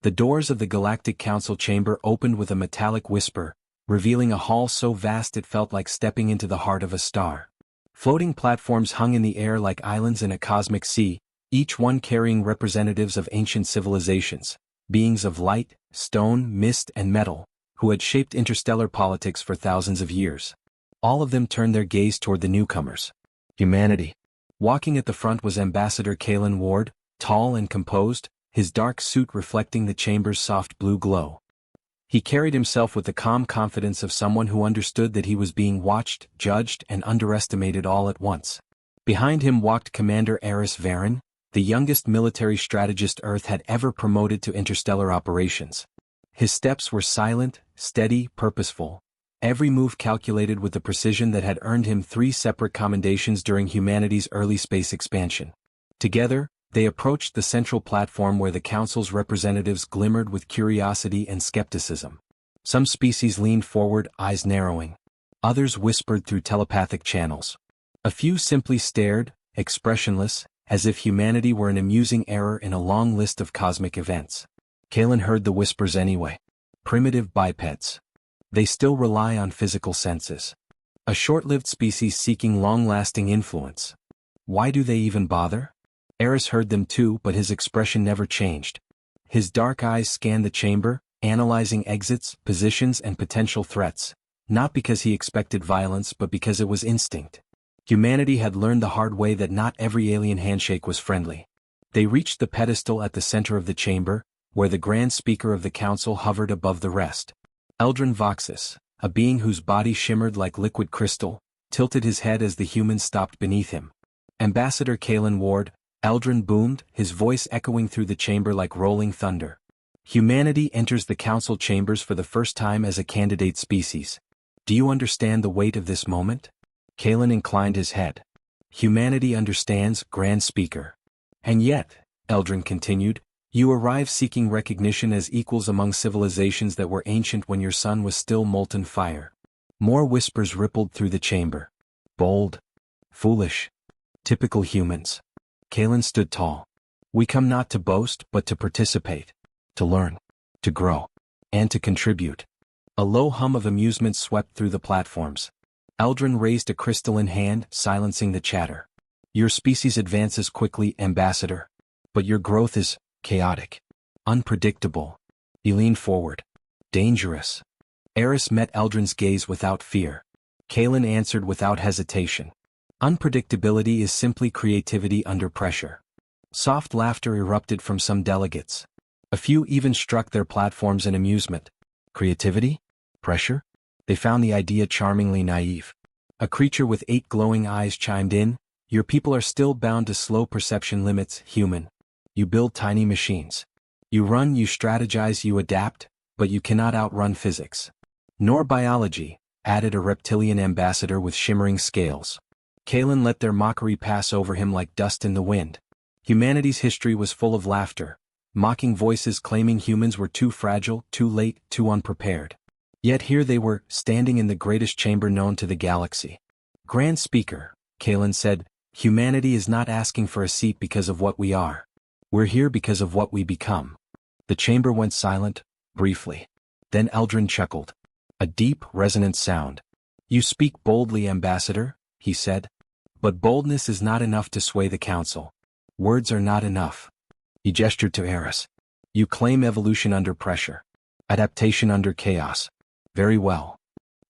The doors of the Galactic Council chamber opened with a metallic whisper, revealing a hall so vast it felt like stepping into the heart of a star. Floating platforms hung in the air like islands in a cosmic sea, each one carrying representatives of ancient civilizations, beings of light, stone, mist, and metal, who had shaped interstellar politics for thousands of years. All of them turned their gaze toward the newcomers. Humanity. Walking at the front was Ambassador Kalen Ward, tall and composed, his dark suit reflecting the chamber's soft blue glow. He carried himself with the calm confidence of someone who understood that he was being watched, judged, and underestimated all at once. Behind him walked Commander Eris Varen, the youngest military strategist Earth had ever promoted to interstellar operations. His steps were silent, steady, purposeful, every move calculated with the precision that had earned him 3 separate commendations during humanity's early space expansion. Together, they approached the central platform where the Council's representatives glimmered with curiosity and skepticism. Some species leaned forward, eyes narrowing. Others whispered through telepathic channels. A few simply stared, expressionless, as if humanity were an amusing error in a long list of cosmic events. Kalen heard the whispers anyway. Primitive bipeds. They still rely on physical senses. A short-lived species seeking long-lasting influence. Why do they even bother? Eris heard them too, but his expression never changed. His dark eyes scanned the chamber, analyzing exits, positions, and potential threats, not because he expected violence but because it was instinct. Humanity had learned the hard way that not every alien handshake was friendly. They reached the pedestal at the center of the chamber, where the Grand Speaker of the Council hovered above the rest. Eldrin Voxus, a being whose body shimmered like liquid crystal, tilted his head as the humans stopped beneath him. Ambassador Kalen Ward, Eldrin boomed, his voice echoing through the chamber like rolling thunder. Humanity enters the Council chambers for the first time as a candidate species. Do you understand the weight of this moment? Kalen inclined his head. Humanity understands, Grand Speaker. And yet, Eldrin continued, you arrive seeking recognition as equals among civilizations that were ancient when your sun was still molten fire. More whispers rippled through the chamber. Bold. Foolish. Typical humans. Kalen stood tall. We come not to boast but to participate. To learn. To grow. And to contribute. A low hum of amusement swept through the platforms. Eldrin raised a crystalline hand, silencing the chatter. Your species advances quickly, Ambassador. But your growth is chaotic. Unpredictable. He leaned forward. Dangerous. Eris met Eldrin's gaze without fear. Kalen answered without hesitation. Unpredictability is simply creativity under pressure. Soft laughter erupted from some delegates. A few even struck their platforms in amusement. Creativity? Pressure? They found the idea charmingly naive. A creature with 8 glowing eyes chimed in, your people are still bound to slow perception limits, human. You build tiny machines. You run, you strategize, you adapt, but you cannot outrun physics. Nor biology, added a reptilian ambassador with shimmering scales. Kalen let their mockery pass over him like dust in the wind. Humanity's history was full of laughter, mocking voices claiming humans were too fragile, too late, too unprepared. Yet here they were, standing in the greatest chamber known to the galaxy. Grand Speaker, Kalen said, humanity is not asking for a seat because of what we are. We're here because of what we become. The chamber went silent, briefly. Then Eldrin chuckled. A deep, resonant sound. You speak boldly, Ambassador, he said. But boldness is not enough to sway the Council. Words are not enough. He gestured to Eris. You claim evolution under pressure. Adaptation under chaos. Very well.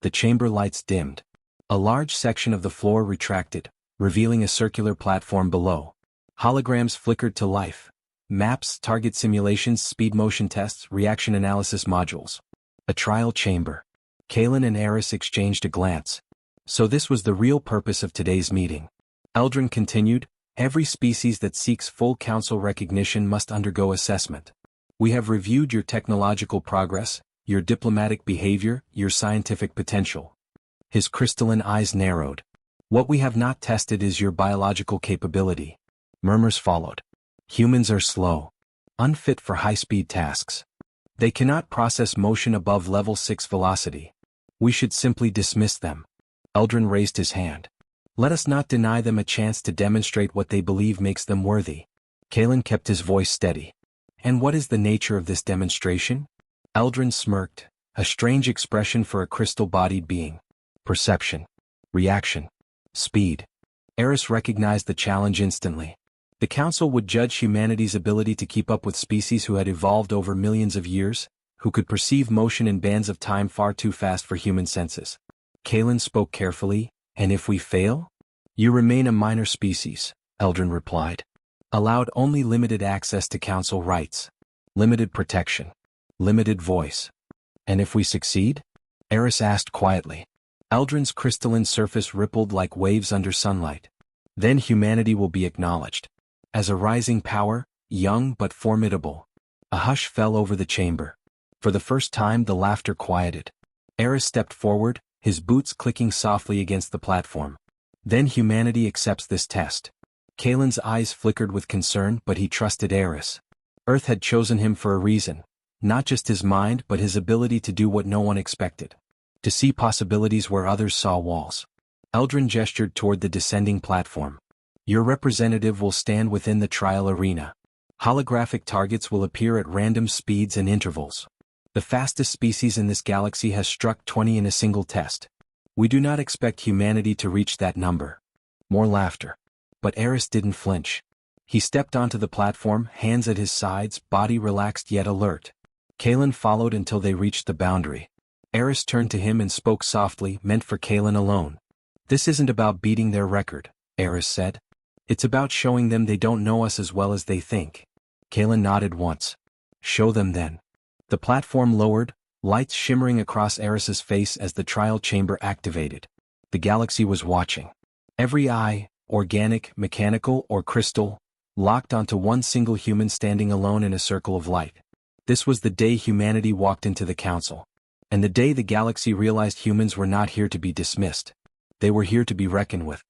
The chamber lights dimmed. A large section of the floor retracted, revealing a circular platform below. Holograms flickered to life. Maps, target simulations, speed motion tests, reaction analysis modules. A trial chamber. Kalen and Eris exchanged a glance. So this was the real purpose of today's meeting. Eldrin continued, every species that seeks full Council recognition must undergo assessment. We have reviewed your technological progress, your diplomatic behavior, your scientific potential. His crystalline eyes narrowed. What we have not tested is your biological capability. Murmurs followed. Humans are slow. Unfit for high-speed tasks. They cannot process motion above level 6 velocity. We should simply dismiss them. Eldrin raised his hand. Let us not deny them a chance to demonstrate what they believe makes them worthy. Kalen kept his voice steady. And what is the nature of this demonstration? Eldrin smirked, a strange expression for a crystal-bodied being. Perception. Reaction. Speed. Eris recognized the challenge instantly. The Council would judge humanity's ability to keep up with species who had evolved over millions of years, who could perceive motion in bands of time far too fast for human senses. Kalen spoke carefully, and if we fail? You remain a minor species, Eldrin replied. Allowed only limited access to Council rights. Limited protection. Limited voice. And if we succeed? Eris asked quietly. Eldrin's crystalline surface rippled like waves under sunlight. Then humanity will be acknowledged. As a rising power, young but formidable. A hush fell over the chamber. For the first time the laughter quieted. Eris stepped forward, his boots clicking softly against the platform. Then humanity accepts this test. Kalen's eyes flickered with concern, but he trusted Eris. Earth had chosen him for a reason. Not just his mind but his ability to do what no one expected. To see possibilities where others saw walls. Eldrin gestured toward the descending platform. Your representative will stand within the trial arena. Holographic targets will appear at random speeds and intervals. The fastest species in this galaxy has struck 20 in a single test. We do not expect humanity to reach that number. More laughter. But Eris didn't flinch. He stepped onto the platform, hands at his sides, body relaxed yet alert. Kalen followed until they reached the boundary. Eris turned to him and spoke softly, meant for Kalen alone. This isn't about beating their record, Eris said. It's about showing them they don't know us as well as they think. Kalen nodded once. Show them then. The platform lowered, lights shimmering across Eris's face as the trial chamber activated. The galaxy was watching. Every eye, organic, mechanical, or crystal, locked onto one single human standing alone in a circle of light. This was the day humanity walked into the Council. And the day the galaxy realized humans were not here to be dismissed. They were here to be reckoned with.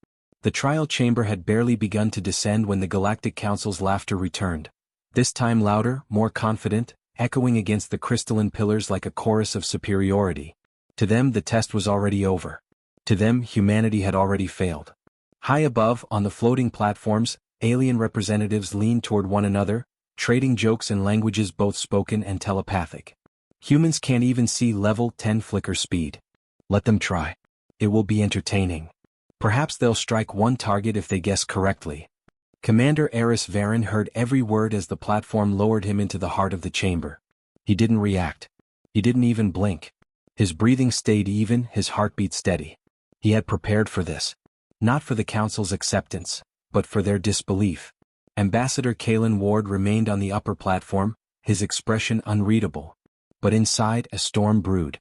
The trial chamber had barely begun to descend when the Galactic Council's laughter returned. This time louder, more confident, echoing against the crystalline pillars like a chorus of superiority. To them the test was already over. To them humanity had already failed. High above, on the floating platforms, alien representatives leaned toward one another, trading jokes in languages both spoken and telepathic. Humans can't even see level 10 flicker speed. Let them try. It will be entertaining. Perhaps they'll strike one target if they guess correctly. Commander Eris Varen heard every word as the platform lowered him into the heart of the chamber. He didn't react. He didn't even blink. His breathing stayed even, his heartbeat steady. He had prepared for this. Not for the Council's acceptance, but for their disbelief. Ambassador Kalen Ward remained on the upper platform, his expression unreadable. But inside a storm brewed.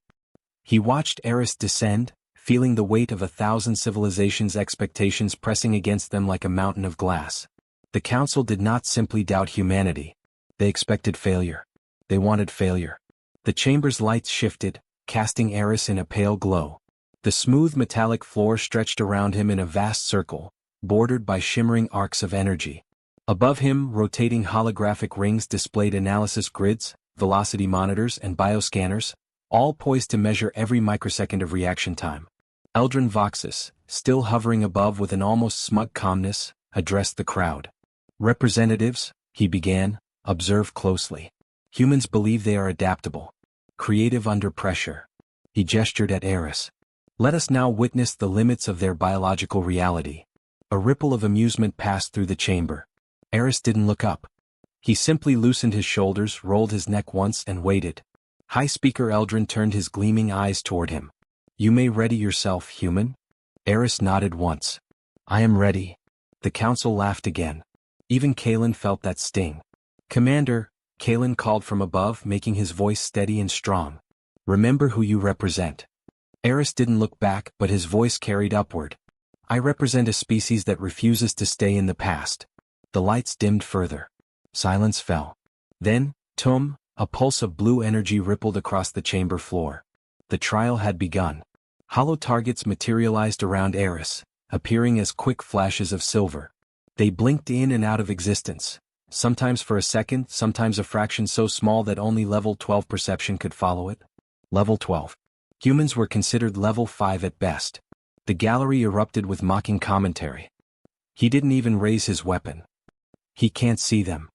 He watched Eris descend, feeling the weight of 1,000 civilizations' expectations pressing against them like a mountain of glass. The Council did not simply doubt humanity. They expected failure. They wanted failure. The chamber's lights shifted, casting Eris in a pale glow. The smooth metallic floor stretched around him in a vast circle, bordered by shimmering arcs of energy. Above him, rotating holographic rings displayed analysis grids, velocity monitors and bioscanners, all poised to measure every microsecond of reaction time. Eldrin Voxus, still hovering above with an almost smug calmness, addressed the crowd. Representatives, he began, observe closely. Humans believe they are adaptable. Creative under pressure. He gestured at Eris. Let us now witness the limits of their biological reality. A ripple of amusement passed through the chamber. Eris didn't look up. He simply loosened his shoulders, rolled his neck once and waited. High Speaker Eldrin turned his gleaming eyes toward him. You may ready yourself, human? Eris nodded once. I am ready. The Council laughed again. Even Kalen felt that sting. Commander, Kalen called from above, making his voice steady and strong. Remember who you represent. Eris didn't look back, but his voice carried upward. I represent a species that refuses to stay in the past. The lights dimmed further. Silence fell. Then, tum, a pulse of blue energy rippled across the chamber floor. The trial had begun. Hollow targets materialized around Eris, appearing as quick flashes of silver. They blinked in and out of existence, sometimes for a second, sometimes a fraction so small that only level 12 perception could follow it. Level 12. Humans were considered level 5 at best. The gallery erupted with mocking commentary. He didn't even raise his weapon. He can't see them.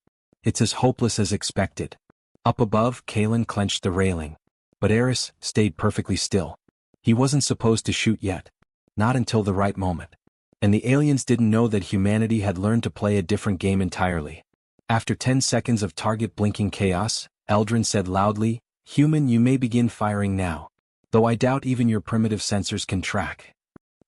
It's as hopeless as expected. Up above, Kalen clenched the railing. But Eris stayed perfectly still. He wasn't supposed to shoot yet. Not until the right moment. And the aliens didn't know that humanity had learned to play a different game entirely. After 10 seconds of target blinking chaos, Eldrin said loudly, "Human, you may begin firing now. Though I doubt even your primitive sensors can track."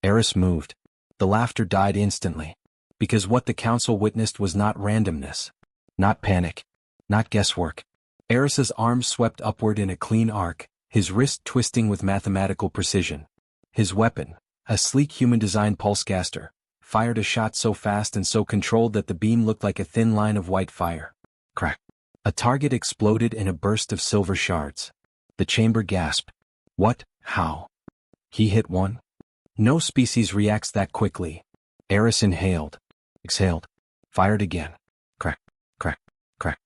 Eris moved. The laughter died instantly. Because what the council witnessed was not randomness. Not panic. Not guesswork. Eris's arms swept upward in a clean arc, his wrist twisting with mathematical precision. His weapon, a sleek human-designed pulsecaster, fired a shot so fast and so controlled that the beam looked like a thin line of white fire. Crack. A target exploded in a burst of silver shards. The chamber gasped. What? How? He hit one? No species reacts that quickly. Eris inhaled. Exhaled. Fired again. Crack. Crack. Crack.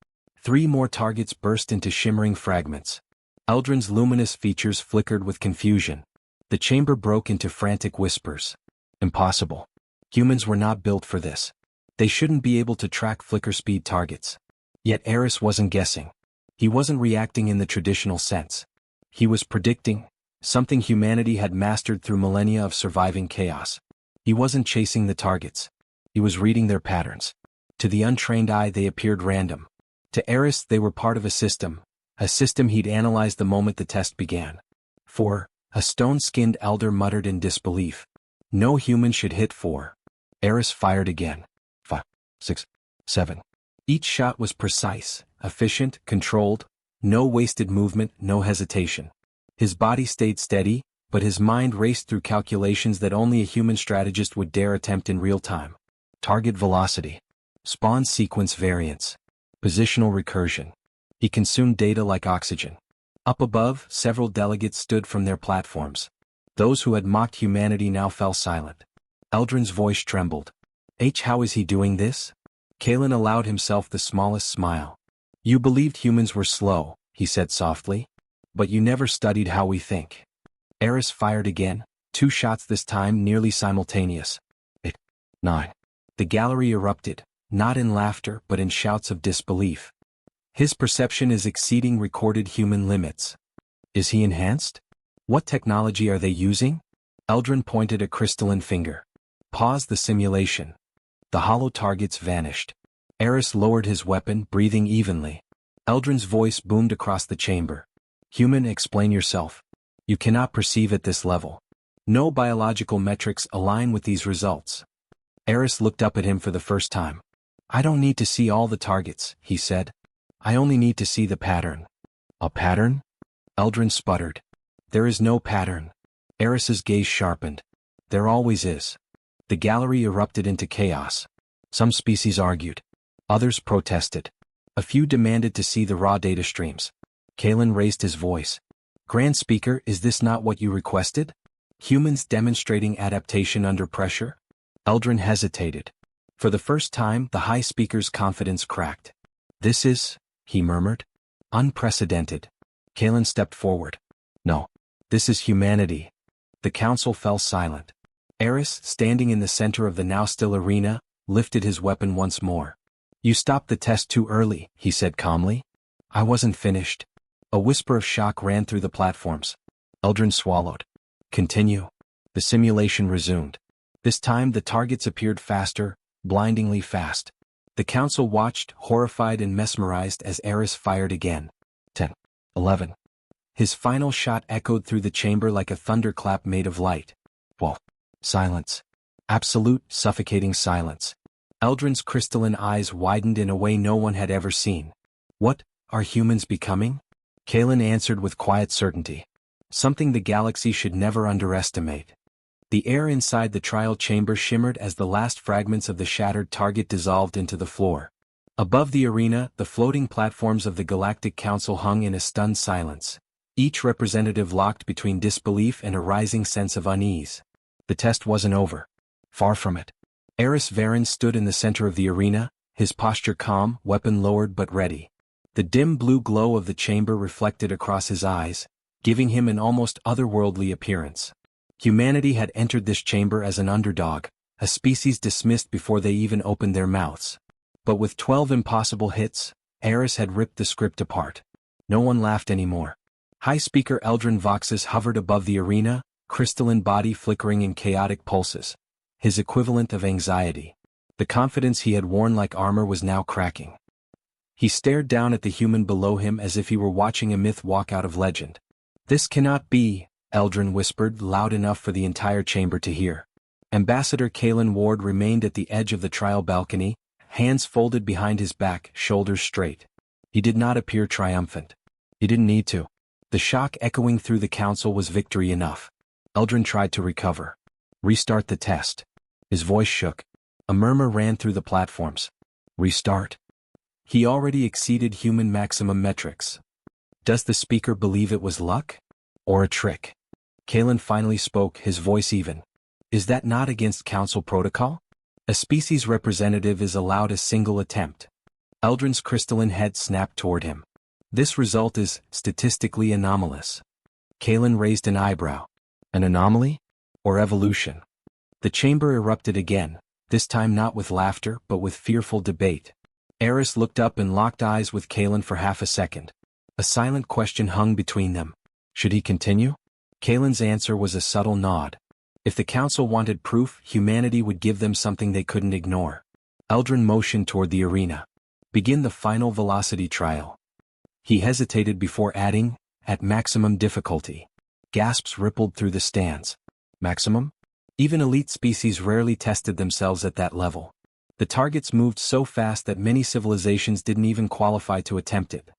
3 more targets burst into shimmering fragments. Eldrin's luminous features flickered with confusion. The chamber broke into frantic whispers. Impossible. Humans were not built for this. They shouldn't be able to track flicker-speed targets. Yet Eris wasn't guessing. He wasn't reacting in the traditional sense. He was predicting something humanity had mastered through millennia of surviving chaos. He wasn't chasing the targets. He was reading their patterns. To the untrained eye they appeared random. To Eris they were part of a system he'd analyzed the moment the test began. "4, a stone-skinned elder muttered in disbelief. "No human should hit 4. Eris fired again. 5, 6, 7. Each shot was precise, efficient, controlled, no wasted movement, no hesitation. His body stayed steady, but his mind raced through calculations that only a human strategist would dare attempt in real time. Target velocity. Spawn sequence variance. Positional recursion. He consumed data like oxygen. Up above, several delegates stood from their platforms. Those who had mocked humanity now fell silent. Eldrin's voice trembled. How is he doing this?" Kalen allowed himself the smallest smile. "You believed humans were slow," he said softly. "But you never studied how we think." Eris fired again, 2 shots this time nearly simultaneous. 8, 9. The gallery erupted, not in laughter but in shouts of disbelief. His perception is exceeding recorded human limits. Is he enhanced? What technology are they using? Eldrin pointed a crystalline finger. Pause the simulation. The hollow targets vanished. Eris lowered his weapon, breathing evenly. Eldrin's voice boomed across the chamber. "Human, explain yourself. You cannot perceive at this level. No biological metrics align with these results." Eris looked up at him for the first time. "I don't need to see all the targets," he said. "I only need to see the pattern." "A pattern?" Eldrin sputtered. "There is no pattern." Eris's gaze sharpened. "There always is." The gallery erupted into chaos. Some species argued. Others protested. A few demanded to see the raw data streams. Kalen raised his voice. "Grand Speaker, is this not what you requested? Humans demonstrating adaptation under pressure?" Eldrin hesitated. For the first time, the High Speaker's confidence cracked. "This is," he murmured, "unprecedented." Kalen stepped forward. "No. This is humanity." The council fell silent. Eris, standing in the center of the now-still arena, lifted his weapon once more. "You stopped the test too early," he said calmly. "I wasn't finished." A whisper of shock ran through the platforms. Eldrin swallowed. "Continue." The simulation resumed. This time the targets appeared faster, blindingly fast. The council watched, horrified and mesmerized as Eris fired again. 10, 11. His final shot echoed through the chamber like a thunderclap made of light. Whoa. Silence. Absolute, suffocating silence. Eldrin's crystalline eyes widened in a way no one had ever seen. "What are humans becoming?" Kalen answered with quiet certainty. "Something the galaxy should never underestimate." The air inside the trial chamber shimmered as the last fragments of the shattered target dissolved into the floor. Above the arena, the floating platforms of the Galactic Council hung in a stunned silence. Each representative locked between disbelief and a rising sense of unease. The test wasn't over. Far from it. Eris Varen stood in the center of the arena, his posture calm, weapon lowered but ready. The dim blue glow of the chamber reflected across his eyes, giving him an almost otherworldly appearance. Humanity had entered this chamber as an underdog, a species dismissed before they even opened their mouths. But with 12 impossible hits, Eris had ripped the script apart. No one laughed anymore. High-speaker Eldrin Voxes hovered above the arena, crystalline body flickering in chaotic pulses. His equivalent of anxiety. The confidence he had worn like armor was now cracking. He stared down at the human below him as if he were watching a myth walk out of legend. "This cannot be," Eldrin whispered, loud enough for the entire chamber to hear. Ambassador Kalen Ward remained at the edge of the trial balcony, hands folded behind his back, shoulders straight. He did not appear triumphant. He didn't need to. The shock echoing through the council was victory enough. Eldrin tried to recover. Restart the test. His voice shook. A murmur ran through the platforms. Restart? He already exceeded human maximum metrics. Does the speaker believe it was luck? Or a trick? Kalen finally spoke, his voice even. Is that not against council protocol? A species representative is allowed a single attempt. Eldrin's crystalline head snapped toward him. This result is statistically anomalous. Kalen raised an eyebrow. An anomaly? Or evolution? The chamber erupted again, this time not with laughter but with fearful debate. Eris looked up and locked eyes with Kalen for half a second. A silent question hung between them. Should he continue? Kalen's answer was a subtle nod. If the council wanted proof, humanity would give them something they couldn't ignore. Eldrin motioned toward the arena. Begin the final velocity trial. He hesitated before adding, at maximum difficulty. Gasps rippled through the stands. Maximum? Even elite species rarely tested themselves at that level. The targets moved so fast that many civilizations didn't even qualify to attempt it.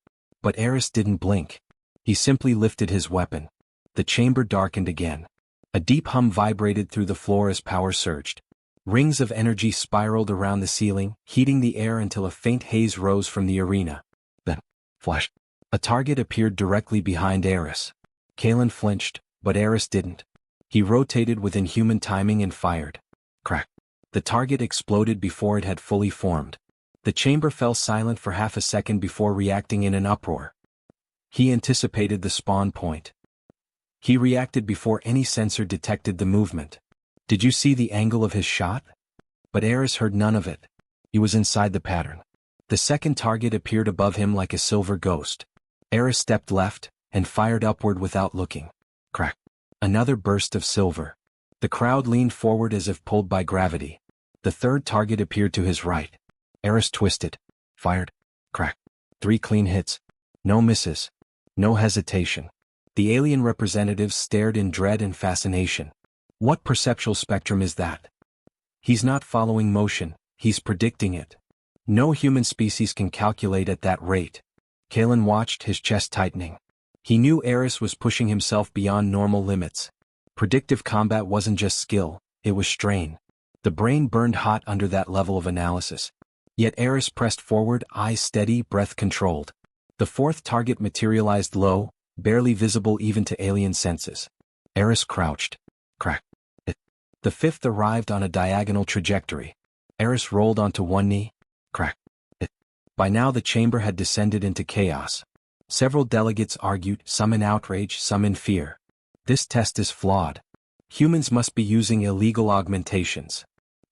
But Eris didn't blink. He simply lifted his weapon. The chamber darkened again. A deep hum vibrated through the floor as power surged. Rings of energy spiraled around the ceiling, heating the air until a faint haze rose from the arena. Then, flash. A target appeared directly behind Eris. Kalen flinched, but Eris didn't. He rotated with inhuman timing and fired. Crack. The target exploded before it had fully formed. The chamber fell silent for half a second before reacting in an uproar. He anticipated the spawn point. He reacted before any sensor detected the movement. Did you see the angle of his shot? But Eris heard none of it. He was inside the pattern. The second target appeared above him like a silver ghost. Eris stepped left, and fired upward without looking. Crack. Another burst of silver. The crowd leaned forward as if pulled by gravity. The third target appeared to his right. Eris twisted. Fired. Crack. 3 clean hits. No misses. No hesitation. The alien representatives stared in dread and fascination. What perceptual spectrum is that? He's not following motion, he's predicting it. No human species can calculate at that rate. Kalen watched, his chest tightening. He knew Eris was pushing himself beyond normal limits. Predictive combat wasn't just skill, it was strain. The brain burned hot under that level of analysis. Yet Eris pressed forward, eyes steady, breath controlled. The fourth target materialized low, barely visible even to alien senses. Eris crouched. Crack. It. The fifth arrived on a diagonal trajectory. Eris rolled onto one knee. Crack. It. By now the chamber had descended into chaos. Several delegates argued, some in outrage, some in fear. This test is flawed. Humans must be using illegal augmentations.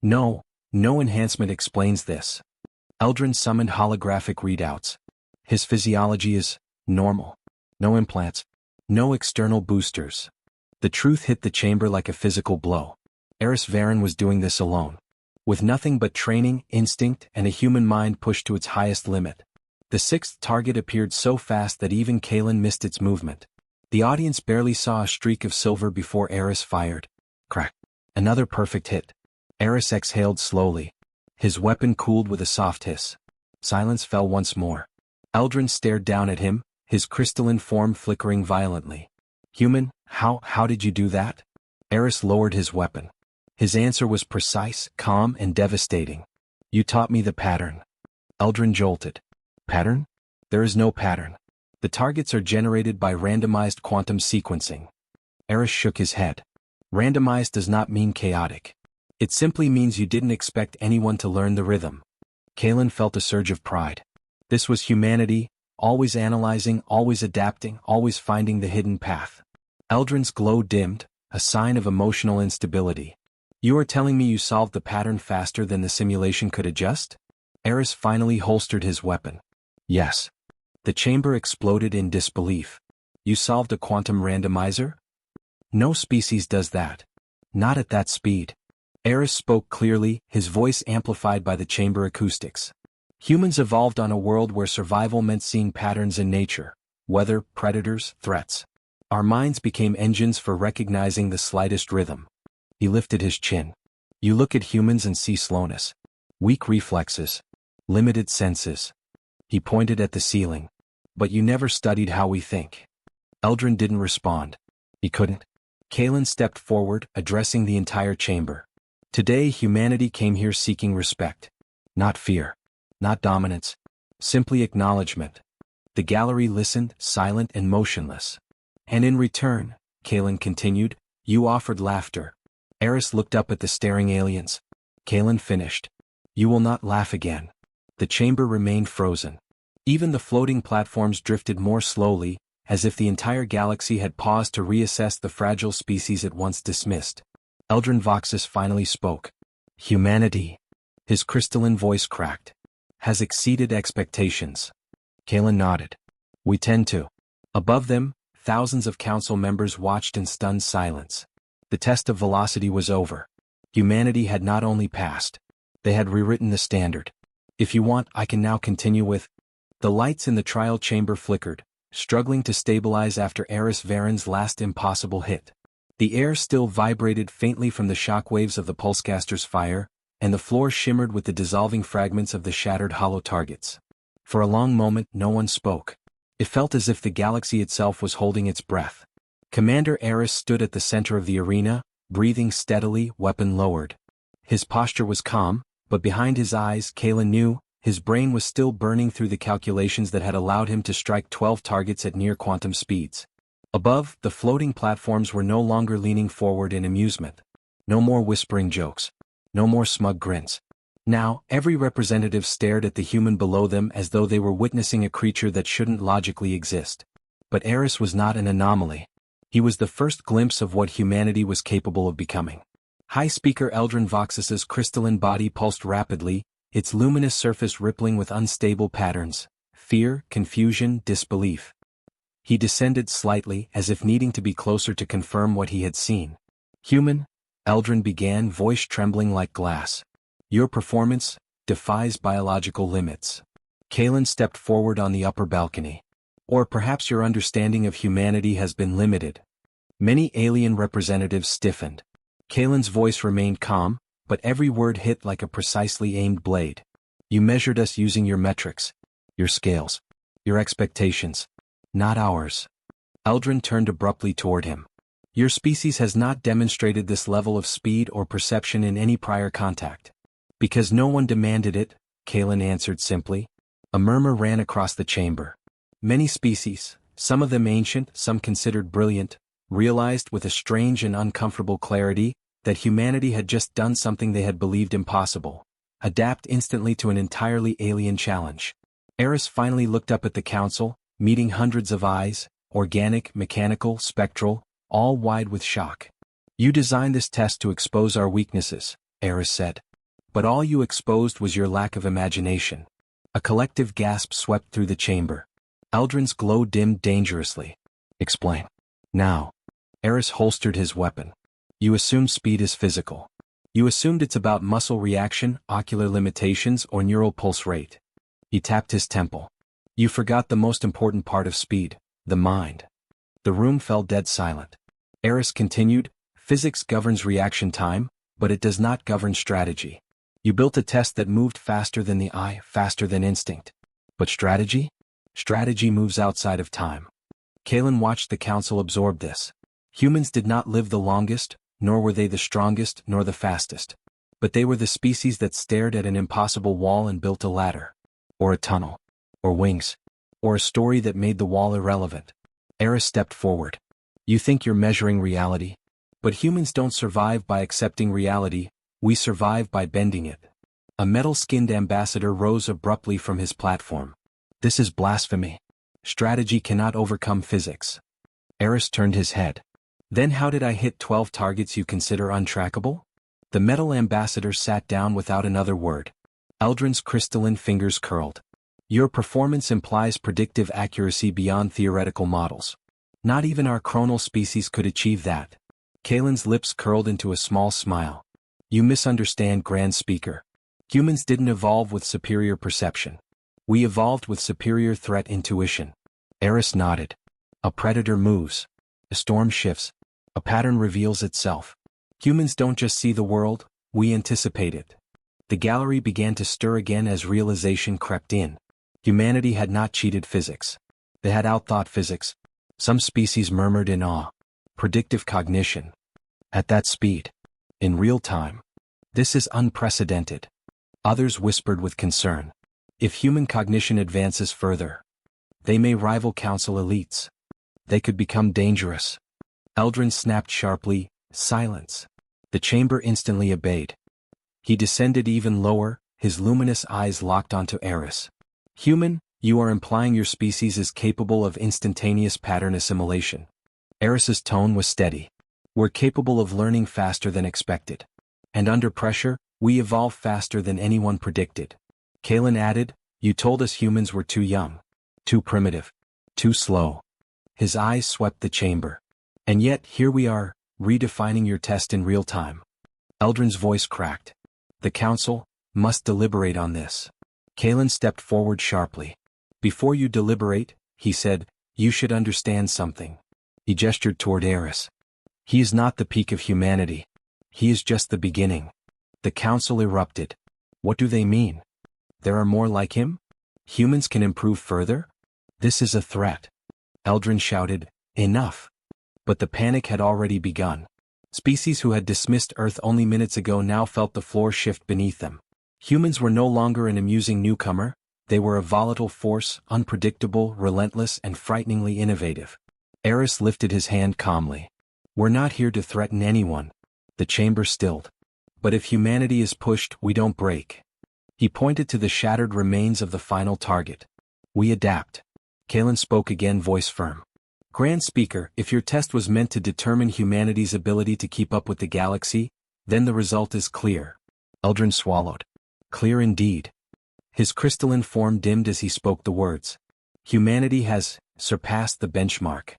No enhancement explains this. Eldrin summoned holographic readouts. His physiology is normal. No implants. No external boosters. The truth hit the chamber like a physical blow. Eris Varen was doing this alone. With nothing but training, instinct, and a human mind pushed to its highest limit. The sixth target appeared so fast that even Kalen missed its movement. The audience barely saw a streak of silver before Eris fired. Crack. Another perfect hit. Eris exhaled slowly. His weapon cooled with a soft hiss. Silence fell once more. Eldrin stared down at him, his crystalline form flickering violently. Human, how did you do that? Eris lowered his weapon. His answer was precise, calm, and devastating. You taught me the pattern. Eldrin jolted. Pattern? There is no pattern. The targets are generated by randomized quantum sequencing. Eris shook his head. Randomized does not mean chaotic. It simply means you didn't expect anyone to learn the rhythm. Kalen felt a surge of pride. This was humanity, always analyzing, always adapting, always finding the hidden path. Eldrin's glow dimmed, a sign of emotional instability. You are telling me you solved the pattern faster than the simulation could adjust? Eris finally holstered his weapon. Yes. The chamber exploded in disbelief. You solved a quantum randomizer? No species does that. Not at that speed. Eris spoke clearly, his voice amplified by the chamber acoustics. Humans evolved on a world where survival meant seeing patterns in nature, weather, predators, threats. Our minds became engines for recognizing the slightest rhythm. He lifted his chin. You look at humans and see slowness. Weak reflexes. Limited senses. He pointed at the ceiling. But you never studied how we think. Eldrin didn't respond. He couldn't. Kalen stepped forward, addressing the entire chamber. Today humanity came here seeking respect. Not fear. Not dominance. Simply acknowledgement. The gallery listened, silent and motionless. And in return, Kalen continued, you offered laughter. Eris looked up at the staring aliens. Kalen finished. You will not laugh again. The chamber remained frozen. Even the floating platforms drifted more slowly, as if the entire galaxy had paused to reassess the fragile species it once dismissed. Eldrin Voxus finally spoke. Humanity. His crystalline voice cracked. Has exceeded expectations. Kalen nodded. We tend to. Above them, thousands of council members watched in stunned silence. The test of velocity was over. Humanity had not only passed. They had rewritten the standard. If you want, I can now continue with... The lights in the trial chamber flickered, struggling to stabilize after Eris Varen's last impossible hit. The air still vibrated faintly from the shockwaves of the pulsecaster's fire, and the floor shimmered with the dissolving fragments of the shattered hollow targets. For a long moment no one spoke. It felt as if the galaxy itself was holding its breath. Commander Eris stood at the center of the arena, breathing steadily, weapon lowered. His posture was calm, but behind his eyes, Kalen knew, his brain was still burning through the calculations that had allowed him to strike 12 targets at near quantum speeds. Above, the floating platforms were no longer leaning forward in amusement. No more whispering jokes. No more smug grins. Now, every representative stared at the human below them as though they were witnessing a creature that shouldn't logically exist. But Eris was not an anomaly. He was the first glimpse of what humanity was capable of becoming. High Speaker Eldrin Voxus's crystalline body pulsed rapidly, its luminous surface rippling with unstable patterns, fear, confusion, disbelief. He descended slightly, as if needing to be closer to confirm what he had seen. Human, Eldrin began, voice trembling like glass. Your performance defies biological limits. Kalen stepped forward on the upper balcony. Or perhaps your understanding of humanity has been limited. Many alien representatives stiffened. Kalen's voice remained calm, but every word hit like a precisely aimed blade. You measured us using your metrics, your scales, your expectations, not ours. Eldrin turned abruptly toward him. Your species has not demonstrated this level of speed or perception in any prior contact. Because no one demanded it, Kalen answered simply. A murmur ran across the chamber. Many species, some of them ancient, some considered brilliant, realized with a strange and uncomfortable clarity that humanity had just done something they had believed impossible. Adapt instantly to an entirely alien challenge. Eris finally looked up at the council, meeting hundreds of eyes, organic, mechanical, spectral, all wide with shock. You designed this test to expose our weaknesses, Eris said. But all you exposed was your lack of imagination. A collective gasp swept through the chamber. Eldrin's glow dimmed dangerously. Explain. Now. Eris holstered his weapon. You assumed speed is physical. You assumed it's about muscle reaction, ocular limitations, or neural pulse rate. He tapped his temple. You forgot the most important part of speed, the mind. The room fell dead silent. Eris continued, physics governs reaction time, but it does not govern strategy. You built a test that moved faster than the eye, faster than instinct. But strategy? Strategy moves outside of time. Kalen watched the council absorb this. Humans did not live the longest, nor were they the strongest, nor the fastest. But they were the species that stared at an impossible wall and built a ladder. Or a tunnel. Or wings. Or a story that made the wall irrelevant. Eris stepped forward. You think you're measuring reality? But humans don't survive by accepting reality, we survive by bending it. A metal-skinned ambassador rose abruptly from his platform. This is blasphemy. Strategy cannot overcome physics. Eris turned his head. Then how did I hit 12 targets you consider untrackable? The metal ambassador sat down without another word. Eldrin's crystalline fingers curled. Your performance implies predictive accuracy beyond theoretical models. Not even our chronal species could achieve that. Kalen's lips curled into a small smile. You misunderstand, Grand Speaker. Humans didn't evolve with superior perception. We evolved with superior threat intuition. Eris nodded. A predator moves. A storm shifts. A pattern reveals itself. Humans don't just see the world, we anticipate it. The gallery began to stir again as realization crept in. Humanity had not cheated physics. They had outthought physics. Some species murmured in awe. Predictive cognition. At that speed. In real time. This is unprecedented. Others whispered with concern. If human cognition advances further, they may rival council elites. They could become dangerous. Eldrin snapped sharply, silence. The chamber instantly obeyed. He descended even lower, his luminous eyes locked onto Eris. Human, you are implying your species is capable of instantaneous pattern assimilation. Eris's tone was steady. We're capable of learning faster than expected. And under pressure, we evolve faster than anyone predicted. Kalen added, you told us humans were too young. Too primitive. Too slow. His eyes swept the chamber. And yet, here we are, redefining your test in real time. Eldrin's voice cracked. The council must deliberate on this. Kalen stepped forward sharply. Before you deliberate, he said, you should understand something. He gestured toward Eris. He is not the peak of humanity. He is just the beginning. The council erupted. What do they mean? There are more like him? Humans can improve further? This is a threat. Eldrin shouted, enough. But the panic had already begun. Species who had dismissed Earth only minutes ago now felt the floor shift beneath them. Humans were no longer an amusing newcomer, they were a volatile force, unpredictable, relentless, and frighteningly innovative. Eris lifted his hand calmly. We're not here to threaten anyone. The chamber stilled. But if humanity is pushed, we don't break. He pointed to the shattered remains of the final target. We adapt. Kalen spoke again, voice firm. Grand Speaker, if your test was meant to determine humanity's ability to keep up with the galaxy, then the result is clear. Eldrin swallowed. Clear indeed. His crystalline form dimmed as he spoke the words. Humanity has surpassed the benchmark.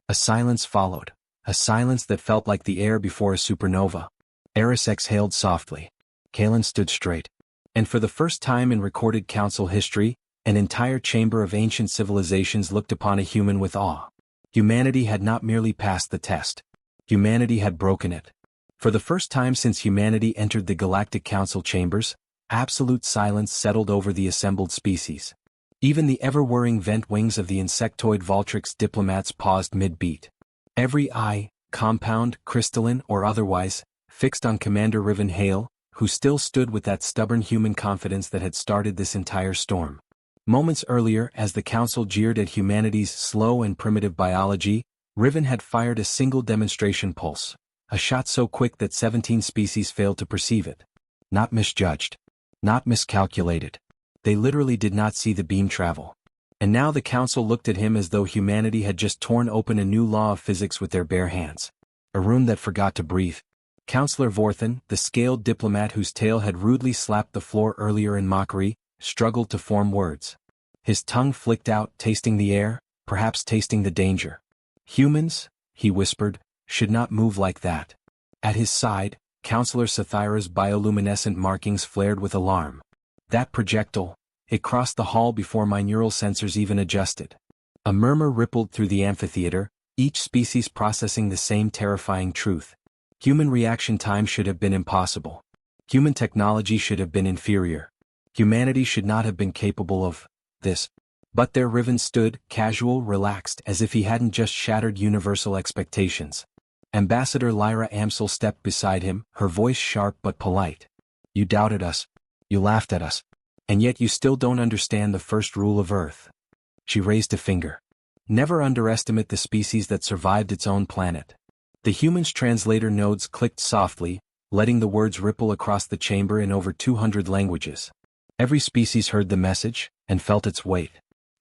A silence followed. A silence that felt like the air before a supernova. Eris exhaled softly. Kalen stood straight. And for the first time in recorded council history, an entire chamber of ancient civilizations looked upon a human with awe. Humanity had not merely passed the test. Humanity had broken it. For the first time since humanity entered the Galactic Council chambers, absolute silence settled over the assembled species. Even the ever-whirring vent wings of the insectoid Voltrix diplomats paused mid-beat. Every eye, compound, crystalline, or otherwise, fixed on Commander Riven Hale, who still stood with that stubborn human confidence that had started this entire storm. Moments earlier, as the Council jeered at humanity's slow and primitive biology, Riven had fired a single demonstration pulse, a shot so quick that 17 species failed to perceive it. Not misjudged. Not miscalculated. They literally did not see the beam travel. And now the Council looked at him as though humanity had just torn open a new law of physics with their bare hands. A room that forgot to breathe. Counselor Vorthan, the scaled diplomat whose tail had rudely slapped the floor earlier in mockery, struggled to form words. His tongue flicked out, tasting the air, perhaps tasting the danger. Humans, he whispered, should not move like that. At his side, Counselor Sathira's bioluminescent markings flared with alarm. That projectile, it crossed the hall before my neural sensors even adjusted. A murmur rippled through the amphitheater, each species processing the same terrifying truth. Human reaction time should have been impossible. Human technology should have been inferior. Humanity should not have been capable of this. But there Riven stood, casual, relaxed, as if he hadn't just shattered universal expectations. Ambassador Lyra Amsel stepped beside him, her voice sharp but polite. You doubted us. You laughed at us. And yet you still don't understand the first rule of Earth. She raised a finger. Never underestimate the species that survived its own planet. The human's translator nodes clicked softly, letting the words ripple across the chamber in over 200 languages. Every species heard the message, and felt its weight.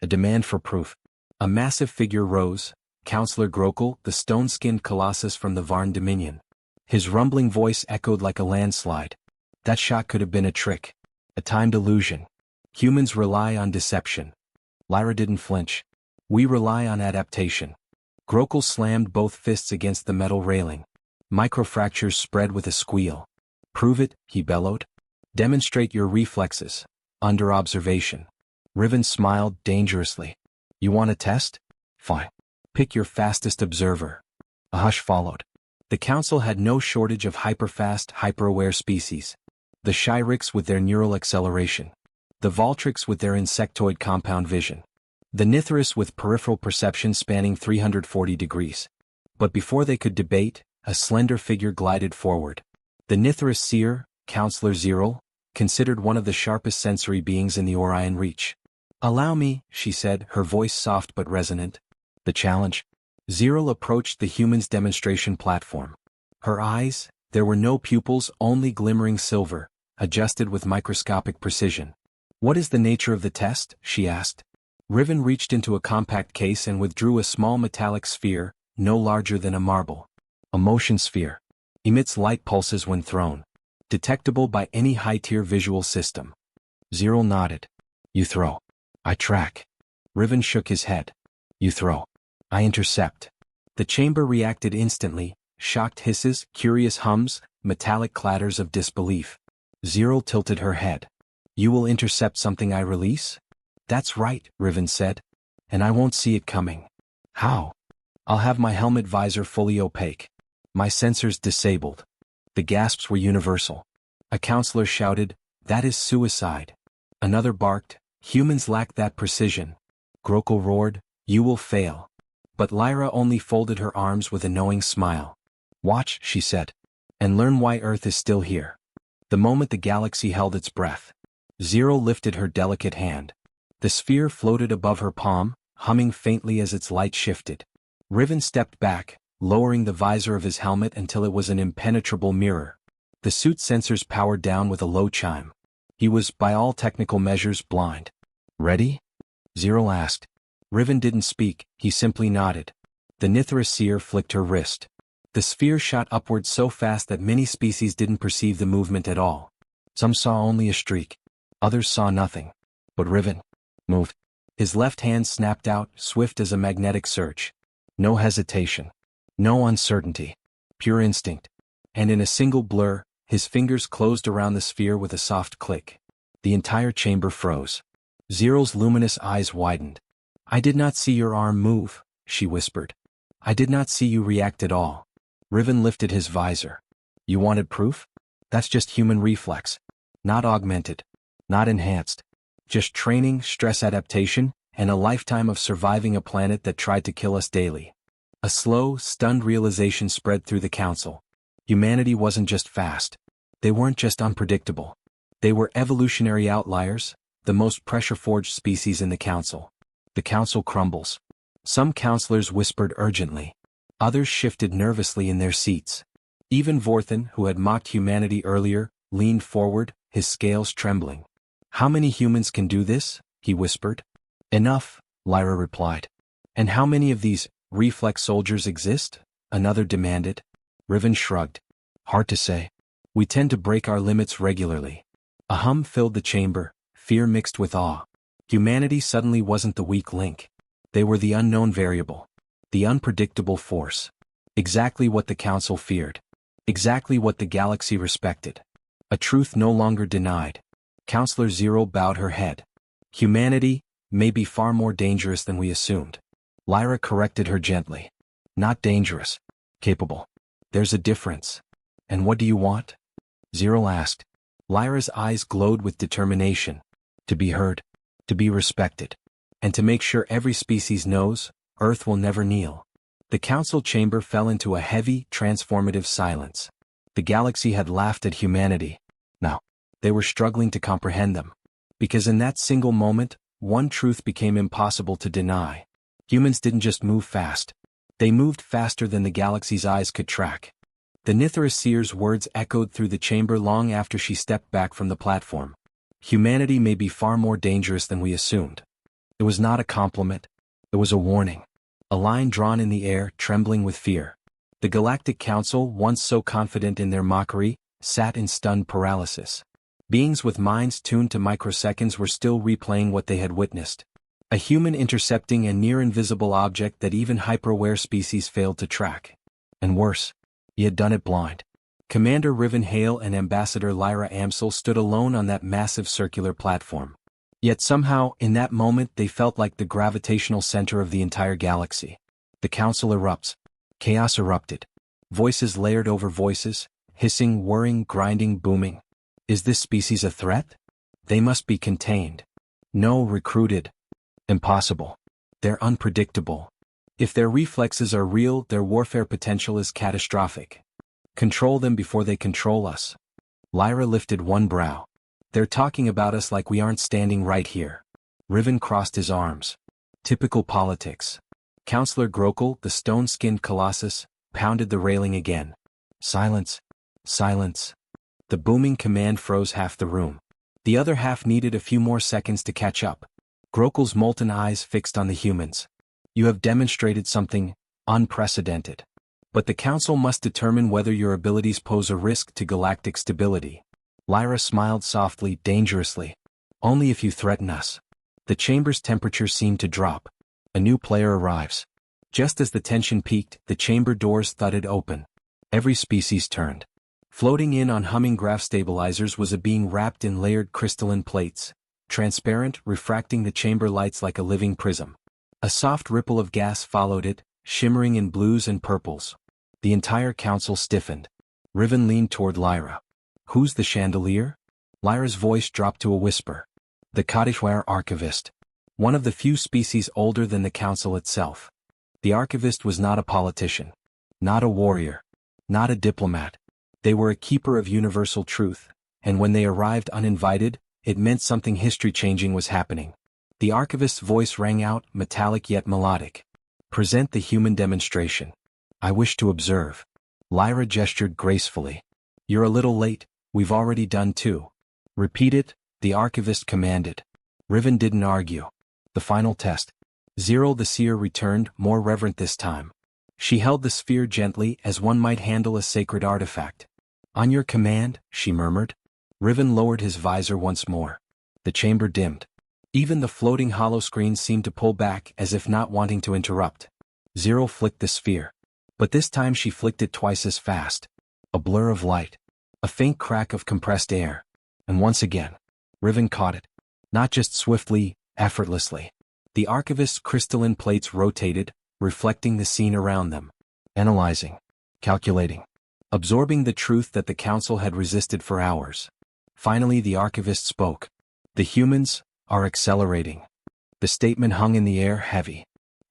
A demand for proof. A massive figure rose, Counselor Grokkel, the stone-skinned colossus from the Varn Dominion. His rumbling voice echoed like a landslide. That shot could have been a trick. A timed illusion. Humans rely on deception. Lyra didn't flinch. We rely on adaptation. Grokkel slammed both fists against the metal railing. Microfractures spread with a squeal. Prove it, he bellowed. Demonstrate your reflexes. Under observation. Riven smiled dangerously. You want a test? Fine. Pick your fastest observer. A hush followed. The council had no shortage of hyperfast, hyper-aware species. The Shyrix with their neural acceleration. The Valtrix with their insectoid compound vision. The Nithris with peripheral perception spanning 340 degrees. But before they could debate, a slender figure glided forward. The Nithris seer, Counselor Ziril, considered one of the sharpest sensory beings in the Orion Reach. Allow me, she said, her voice soft but resonant. The challenge. Ziril approached the human's demonstration platform. Her eyes, there were no pupils, only glimmering silver, adjusted with microscopic precision. What is the nature of the test? She asked. Riven reached into a compact case and withdrew a small metallic sphere, no larger than a marble. A motion sphere. Emits light pulses when thrown. Detectable by any high-tier visual system. Ziril nodded. You throw. I track. Riven shook his head. You throw. I intercept. The chamber reacted instantly, shocked hisses, curious hums, metallic clatters of disbelief. Ziril tilted her head. You will intercept something I release? That's right, Riven said. And I won't see it coming. How? I'll have my helmet visor fully opaque. My sensors disabled. The gasps were universal. A counselor shouted, that is suicide. Another barked, humans lack that precision. Grokkel roared, you will fail. But Lyra only folded her arms with a knowing smile. Watch, she said. And learn why Earth is still here. The moment the galaxy held its breath. Ziril lifted her delicate hand. The sphere floated above her palm, humming faintly as its light shifted. Riven stepped back, lowering the visor of his helmet until it was an impenetrable mirror. The suit's sensors powered down with a low chime. He was, by all technical measures, blind. Ready? Ziril asked. Riven didn't speak, he simply nodded. The Nithra seer flicked her wrist. The sphere shot upward so fast that many species didn't perceive the movement at all. Some saw only a streak. Others saw nothing. But Riven moved. His left hand snapped out, swift as a magnetic surge. No hesitation. No uncertainty. Pure instinct. And in a single blur, his fingers closed around the sphere with a soft click. The entire chamber froze. Ziril's luminous eyes widened. I did not see your arm move, she whispered. I did not see you react at all. Riven lifted his visor. You wanted proof? That's just human reflex. Not augmented. Not enhanced. Just training, stress adaptation, and a lifetime of surviving a planet that tried to kill us daily. A slow, stunned realization spread through the council. Humanity wasn't just fast. They weren't just unpredictable. They were evolutionary outliers, the most pressure-forged species in the council. The council crumbles. Some counselors whispered urgently. Others shifted nervously in their seats. Even Vorthan, who had mocked humanity earlier, leaned forward, his scales trembling. How many humans can do this? He whispered. Enough, Lyra replied. And how many of these reflex soldiers exist? Another demanded. Riven shrugged. Hard to say. We tend to break our limits regularly. A hum filled the chamber, fear mixed with awe. Humanity suddenly wasn't the weak link. They were the unknown variable. The unpredictable force. Exactly what the council feared. Exactly what the galaxy respected. A truth no longer denied. Counselor Ziril bowed her head. Humanity may be far more dangerous than we assumed. Lyra corrected her gently. Not dangerous. Capable. There's a difference. And what do you want? Ziril asked. Lyra's eyes glowed with determination. To be heard. To be respected. And to make sure every species knows, Earth will never kneel. The council chamber fell into a heavy, transformative silence. The galaxy had laughed at humanity. Now, they were struggling to comprehend them. Because in that single moment, one truth became impossible to deny. Humans didn't just move fast. They moved faster than the galaxy's eyes could track. The Nithra seer's words echoed through the chamber long after she stepped back from the platform. Humanity may be far more dangerous than we assumed. It was not a compliment. It was a warning. A line drawn in the air, trembling with fear. The Galactic Council, once so confident in their mockery, sat in stunned paralysis. Beings with minds tuned to microseconds were still replaying what they had witnessed. A human intercepting a near-invisible object that even hyper-aware species failed to track. And worse, he had done it blind. Commander Riven Hale and Ambassador Lyra Amsel stood alone on that massive circular platform. Yet somehow, in that moment they felt like the gravitational center of the entire galaxy. The Council erupts. Chaos erupted. Voices layered over voices, hissing, whirring, grinding, booming. Is this species a threat? They must be contained. No, recruited. Impossible. They're unpredictable. If their reflexes are real, their warfare potential is catastrophic. Control them before they control us. Lyra lifted one brow. They're talking about us like we aren't standing right here. Riven crossed his arms. Typical politics. Counselor Grokkel, the stone-skinned colossus, pounded the railing again. Silence. Silence. The booming command froze half the room. The other half needed a few more seconds to catch up. Grokkel's molten eyes fixed on the humans. You have demonstrated something unprecedented. But the Council must determine whether your abilities pose a risk to galactic stability. Lyra smiled softly, dangerously. Only if you threaten us. The chamber's temperature seemed to drop. A new player arrives. Just as the tension peaked, the chamber doors thudded open. Every species turned. Floating in on humming graph stabilizers was a being wrapped in layered crystalline plates, transparent, refracting the chamber lights like a living prism. A soft ripple of gas followed it, shimmering in blues and purples. The entire council stiffened. Riven leaned toward Lyra. Who's the chandelier? Lyra's voice dropped to a whisper. The HFY Archivist. One of the few species older than the council itself. The Archivist was not a politician. Not a warrior. Not a diplomat. They were a keeper of universal truth, and when they arrived uninvited, it meant something history-changing was happening. The Archivist's voice rang out, metallic yet melodic. Present the human demonstration. I wish to observe. Lyra gestured gracefully. You're a little late, we've already done two. Repeat it, the Archivist commanded. Riven didn't argue. The final test. Zero the seer returned, more reverent this time. She held the sphere gently as one might handle a sacred artifact. On your command, she murmured. Riven lowered his visor once more. The chamber dimmed. Even the floating holoscreen seemed to pull back as if not wanting to interrupt. Zero flicked the sphere. But this time she flicked it twice as fast. A blur of light. A faint crack of compressed air. And once again, Riven caught it. Not just swiftly, effortlessly. The Archivist's crystalline plates rotated, reflecting the scene around them. Analyzing. Calculating. Absorbing the truth that the Council had resisted for hours. Finally the Archivist spoke. The humans are accelerating. The statement hung in the air heavy.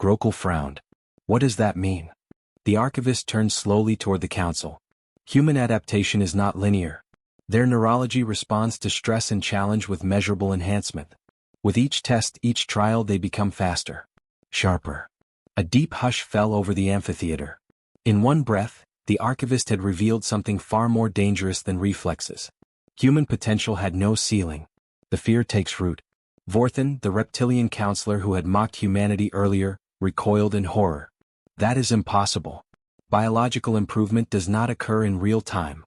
Grokkel frowned. What does that mean? The Archivist turned slowly toward the Council. Human adaptation is not linear. Their neurology responds to stress and challenge with measurable enhancement. With each test, each trial, they become faster. Sharper. A deep hush fell over the amphitheater. In one breath, the Archivist had revealed something far more dangerous than reflexes. Human potential had no ceiling. The fear takes root. Vorthan, the reptilian counselor who had mocked humanity earlier, recoiled in horror. That is impossible. Biological improvement does not occur in real time.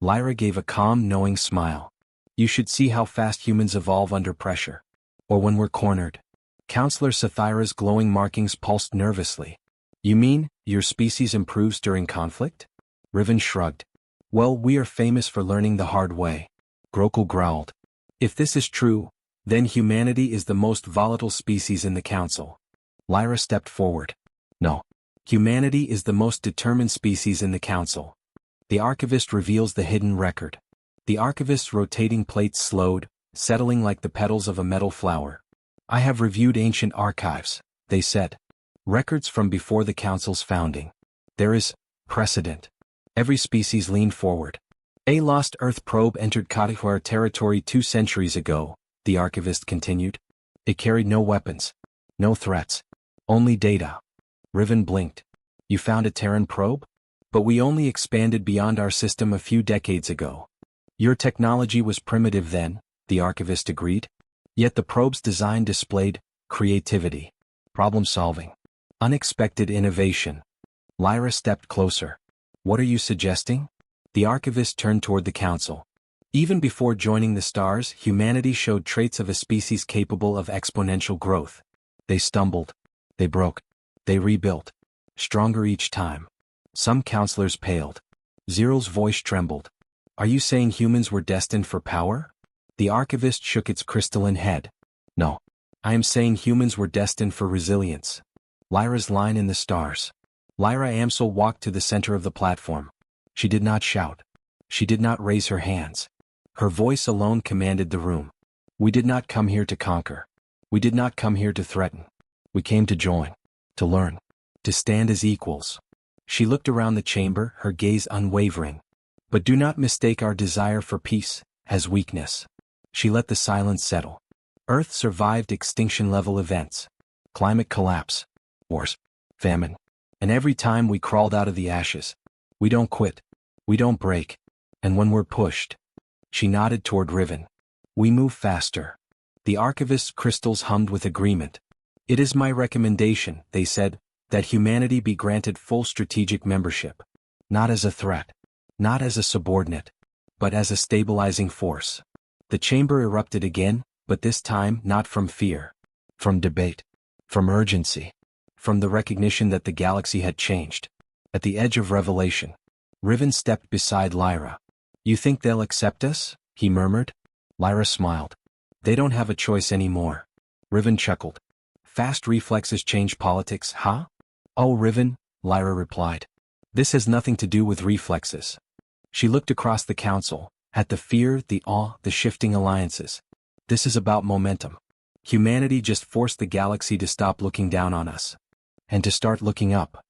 Lyra gave a calm, knowing smile. You should see how fast humans evolve under pressure. Or when we're cornered. Counselor Sathira's glowing markings pulsed nervously. You mean, your species improves during conflict? Riven shrugged. Well, we are famous for learning the hard way. Grokkel growled. If this is true, then humanity is the most volatile species in the Council. Lyra stepped forward. No. Humanity is the most determined species in the Council. The Archivist reveals the hidden record. The Archivist's rotating plates slowed, settling like the petals of a metal flower. I have reviewed ancient archives, they said. Records from before the Council's founding. There is precedent. Every species leaned forward. A lost Earth probe entered HFY territory 2 centuries ago, the Archivist continued. It carried no weapons. No threats. Only data. Riven blinked. You found a Terran probe? But we only expanded beyond our system a few decades ago. Your technology was primitive then, the Archivist agreed. Yet the probe's design displayed creativity, problem-solving, unexpected innovation. Lyra stepped closer. What are you suggesting? The Archivist turned toward the Council. Even before joining the stars, humanity showed traits of a species capable of exponential growth. They stumbled. They broke. They rebuilt. Stronger each time. Some counselors paled. Zero's voice trembled. Are you saying humans were destined for power? The archivist shook its crystalline head. No. I am saying humans were destined for resilience. Lyra's line in the stars. Lyra Amsel walked to the center of the platform. She did not shout. She did not raise her hands. Her voice alone commanded the room. We did not come here to conquer. We did not come here to threaten. We came to join. To learn. To stand as equals. She looked around the chamber, her gaze unwavering. But do not mistake our desire for peace as weakness. She let the silence settle. Earth survived extinction-level events. Climate collapse. Wars. Famine. And every time we crawled out of the ashes. We don't quit. We don't break. And when we're pushed. She nodded toward Riven. We move faster. The archivist's crystals hummed with agreement. It is my recommendation, they said, that humanity be granted full strategic membership. Not as a threat. Not as a subordinate. But as a stabilizing force. The chamber erupted again, but this time not from fear. From debate. From urgency. From the recognition that the galaxy had changed. At the edge of revelation. Riven stepped beside Lyra. You think they'll accept us? He murmured. Lyra smiled. They don't have a choice anymore. Riven chuckled. Fast reflexes change politics, huh? Oh, Riven, Lyra replied. This has nothing to do with reflexes. She looked across the council, at the fear, the awe, the shifting alliances. This is about momentum. Humanity just forced the galaxy to stop looking down on us. And to start looking up.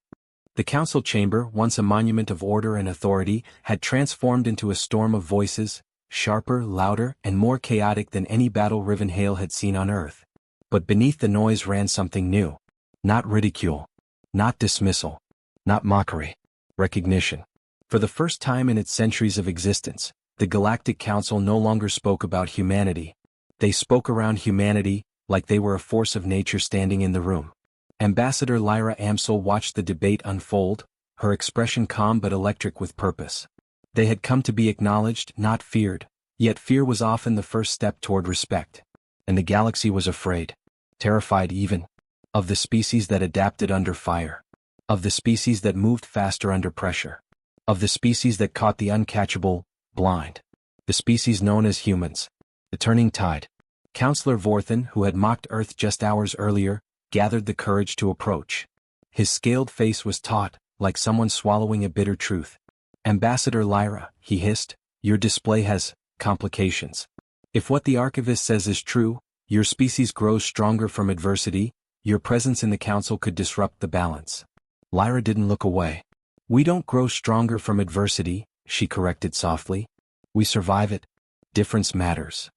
The council chamber, once a monument of order and authority, had transformed into a storm of voices, sharper, louder, and more chaotic than any battle Riven Hale had seen on Earth. But beneath the noise ran something new. Not ridicule. Not dismissal. Not mockery. Recognition. For the first time in its centuries of existence, the Galactic Council no longer spoke about humanity. They spoke around humanity, like they were a force of nature standing in the room. Ambassador Lyra Amsel watched the debate unfold, her expression calm but electric with purpose. They had come to be acknowledged, not feared, yet fear was often the first step toward respect. And the galaxy was afraid, terrified even, of the species that adapted under fire, of the species that moved faster under pressure, of the species that caught the uncatchable, blind, the species known as humans. The turning tide. Counselor Vorthan, who had mocked Earth just hours earlier, gathered the courage to approach. His scaled face was taut, like someone swallowing a bitter truth. Ambassador Lyra, he hissed, your display has complications. If what the archivist says is true, your species grows stronger from adversity, your presence in the council could disrupt the balance. Lyra didn't look away. We don't grow stronger from adversity, she corrected softly. We survive it. Difference matters.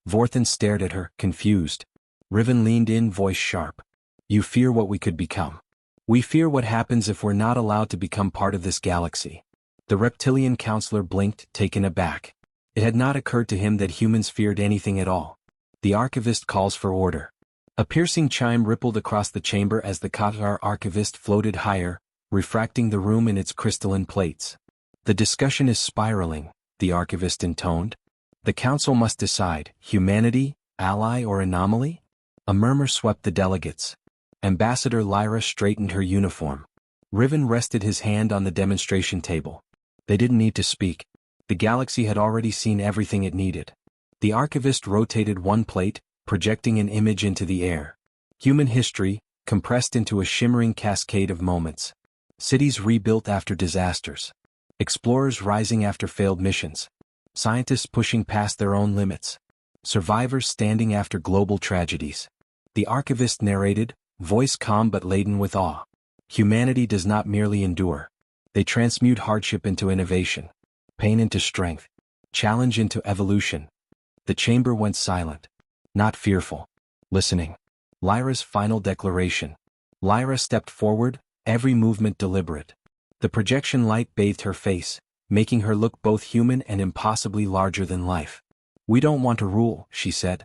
Vorthan stared at her, confused. Riven leaned in, voice sharp. You fear what we could become. We fear what happens if we're not allowed to become part of this galaxy. The reptilian counselor blinked, taken aback. It had not occurred to him that humans feared anything at all. The archivist calls for order. A piercing chime rippled across the chamber as the Qatar archivist floated higher, refracting the room in its crystalline plates. The discussion is spiraling, the archivist intoned. The council must decide, humanity, ally or anomaly? A murmur swept the delegates. Ambassador Lyra straightened her uniform. Riven rested his hand on the demonstration table. They didn't need to speak. The galaxy had already seen everything it needed. The archivist rotated one plate, projecting an image into the air. Human history, compressed into a shimmering cascade of moments. Cities rebuilt after disasters. Explorers rising after failed missions. Scientists pushing past their own limits. Survivors standing after global tragedies. The archivist narrated, voice calm but laden with awe. Humanity does not merely endure. They transmute hardship into innovation. Pain into strength. Challenge into evolution. The chamber went silent. Not fearful. Listening. Lyra's final declaration. Lyra stepped forward, every movement deliberate. The projection light bathed her face, making her look both human and impossibly larger than life. We don't want to rule, she said.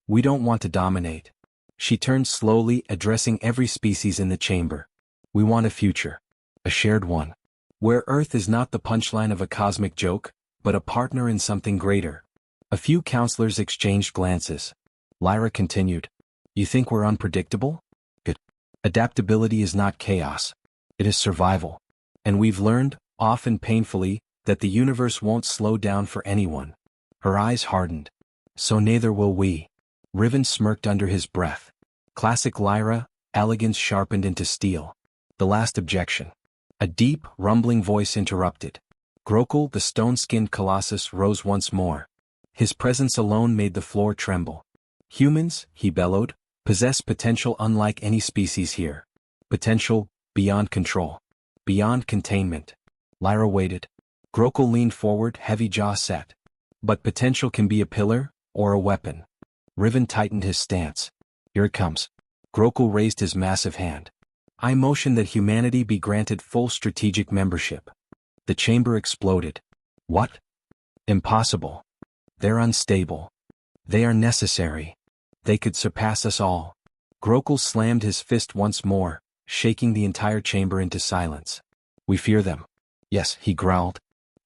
We don't want to dominate. She turned slowly, addressing every species in the chamber. We want a future. A shared one. Where Earth is not the punchline of a cosmic joke, but a partner in something greater. A few counselors exchanged glances. Lyra continued. You think we're unpredictable? Good. Adaptability is not chaos. It is survival. And we've learned, often painfully, that the universe won't slow down for anyone. Her eyes hardened. So neither will we. Riven smirked under his breath. Classic Lyra, elegance sharpened into steel. The last objection. A deep, rumbling voice interrupted. Grokul, the stone-skinned colossus, rose once more. His presence alone made the floor tremble. Humans, he bellowed, possess potential unlike any species here. Potential, beyond control. Beyond containment. Lyra waited. Grokul leaned forward, heavy jaw set. But potential can be a pillar, or a weapon. Riven tightened his stance. Here it comes. Grokul raised his massive hand. I motion that humanity be granted full strategic membership. The chamber exploded. What? Impossible. They're unstable. They are necessary. They could surpass us all. Grokul slammed his fist once more, shaking the entire chamber into silence. We fear them. Yes, he growled.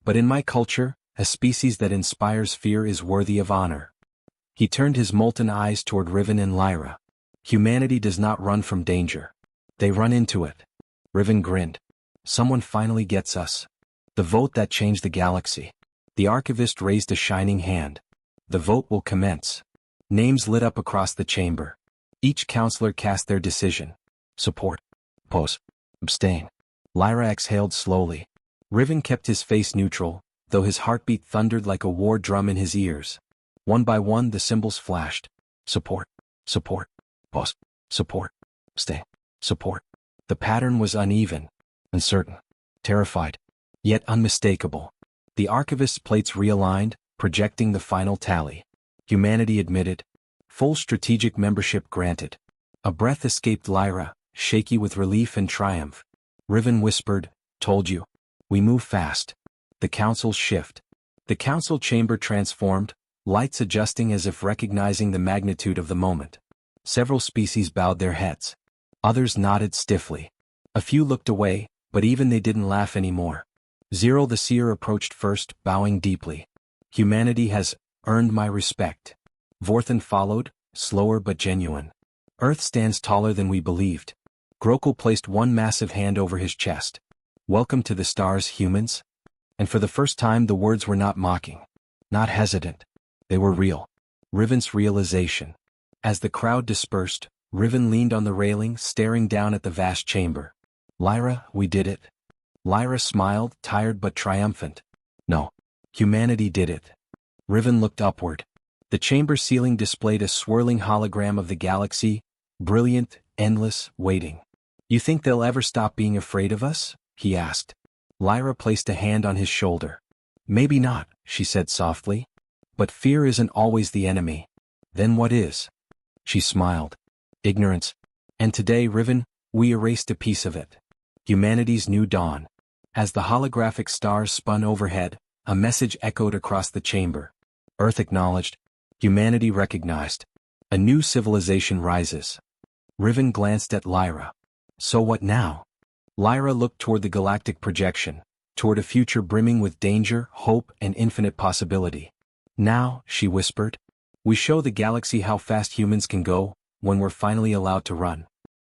But in my culture, a species that inspires fear is worthy of honor. He turned his molten eyes toward Riven and Lyra. Humanity does not run from danger. They run into it. Riven grinned. Someone finally gets us. The vote that changed the galaxy. The archivist raised a shining hand. The vote will commence. Names lit up across the chamber. Each counselor cast their decision. Support. Oppose. Abstain. Lyra exhaled slowly. Riven kept his face neutral, though his heartbeat thundered like a war drum in his ears. One by one the symbols flashed. Support. Support. Oppose. Support. Abstain. Support. The pattern was uneven, uncertain, terrified, yet unmistakable. The archivist's plates realigned, projecting the final tally. Humanity admitted. Full strategic membership granted. A breath escaped Lyra, shaky with relief and triumph. Riven whispered, Told you. We move fast. The council's shift. The council chamber transformed, lights adjusting as if recognizing the magnitude of the moment. Several species bowed their heads. Others nodded stiffly. A few looked away, but even they didn't laugh anymore. Zero the seer approached first, bowing deeply. Humanity has earned my respect. Vorthan followed, slower but genuine. Earth stands taller than we believed. Grokul placed one massive hand over his chest. Welcome to the stars, humans. And for the first time the words were not mocking. Not hesitant. They were real. Riven's realization. As the crowd dispersed, Riven leaned on the railing, staring down at the vast chamber. Lyra, we did it. Lyra smiled, tired but triumphant. No. Humanity did it. Riven looked upward. The chamber ceiling displayed a swirling hologram of the galaxy, brilliant, endless, waiting. You think they'll ever stop being afraid of us? He asked. Lyra placed a hand on his shoulder. Maybe not, she said softly. But fear isn't always the enemy. Then what is? She smiled. Ignorance. And today, Riven, we erased a piece of it. Humanity's new dawn. As the holographic stars spun overhead, a message echoed across the chamber. Earth acknowledged. Humanity recognized. A new civilization rises. Riven glanced at Lyra. So what now? Lyra looked toward the galactic projection, toward a future brimming with danger, hope, and infinite possibility. Now, she whispered, we show the galaxy how fast humans can go, when we're finally allowed to run.